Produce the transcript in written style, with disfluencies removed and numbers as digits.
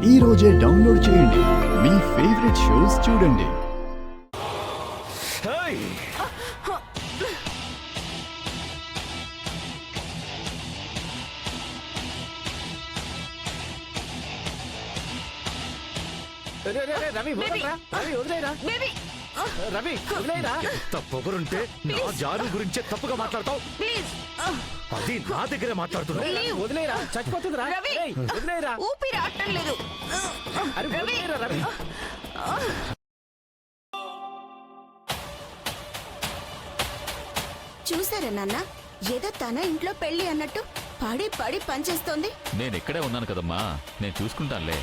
ఈ రోజే డౌన్లోడ్ చేయండి. మీ ఫేవరెట్ షోస్ చూడండి. రవి వదిలేరా రవి వదిలేరా ఎంత పొగరుంటే నా జాను గురించే తప్పుగా మాట్లాడతావు. అది నా దగ్గరే మాట్లాడుతున్నావు. వదిలేరా చచ్చిపోతుందిరా వదిలేరా ఊపిరి ఆడటం లేదు. అరే వదిలేరా రవి. చూసారా నాన్న, ఏదో తన ఇంట్లో పెళ్లి అన్నట్టు పడి పడి పనిచేస్తోంది. నేను ఇక్కడే ఉన్నాను కదమ్మా, నేను చూసుకుంటానులే.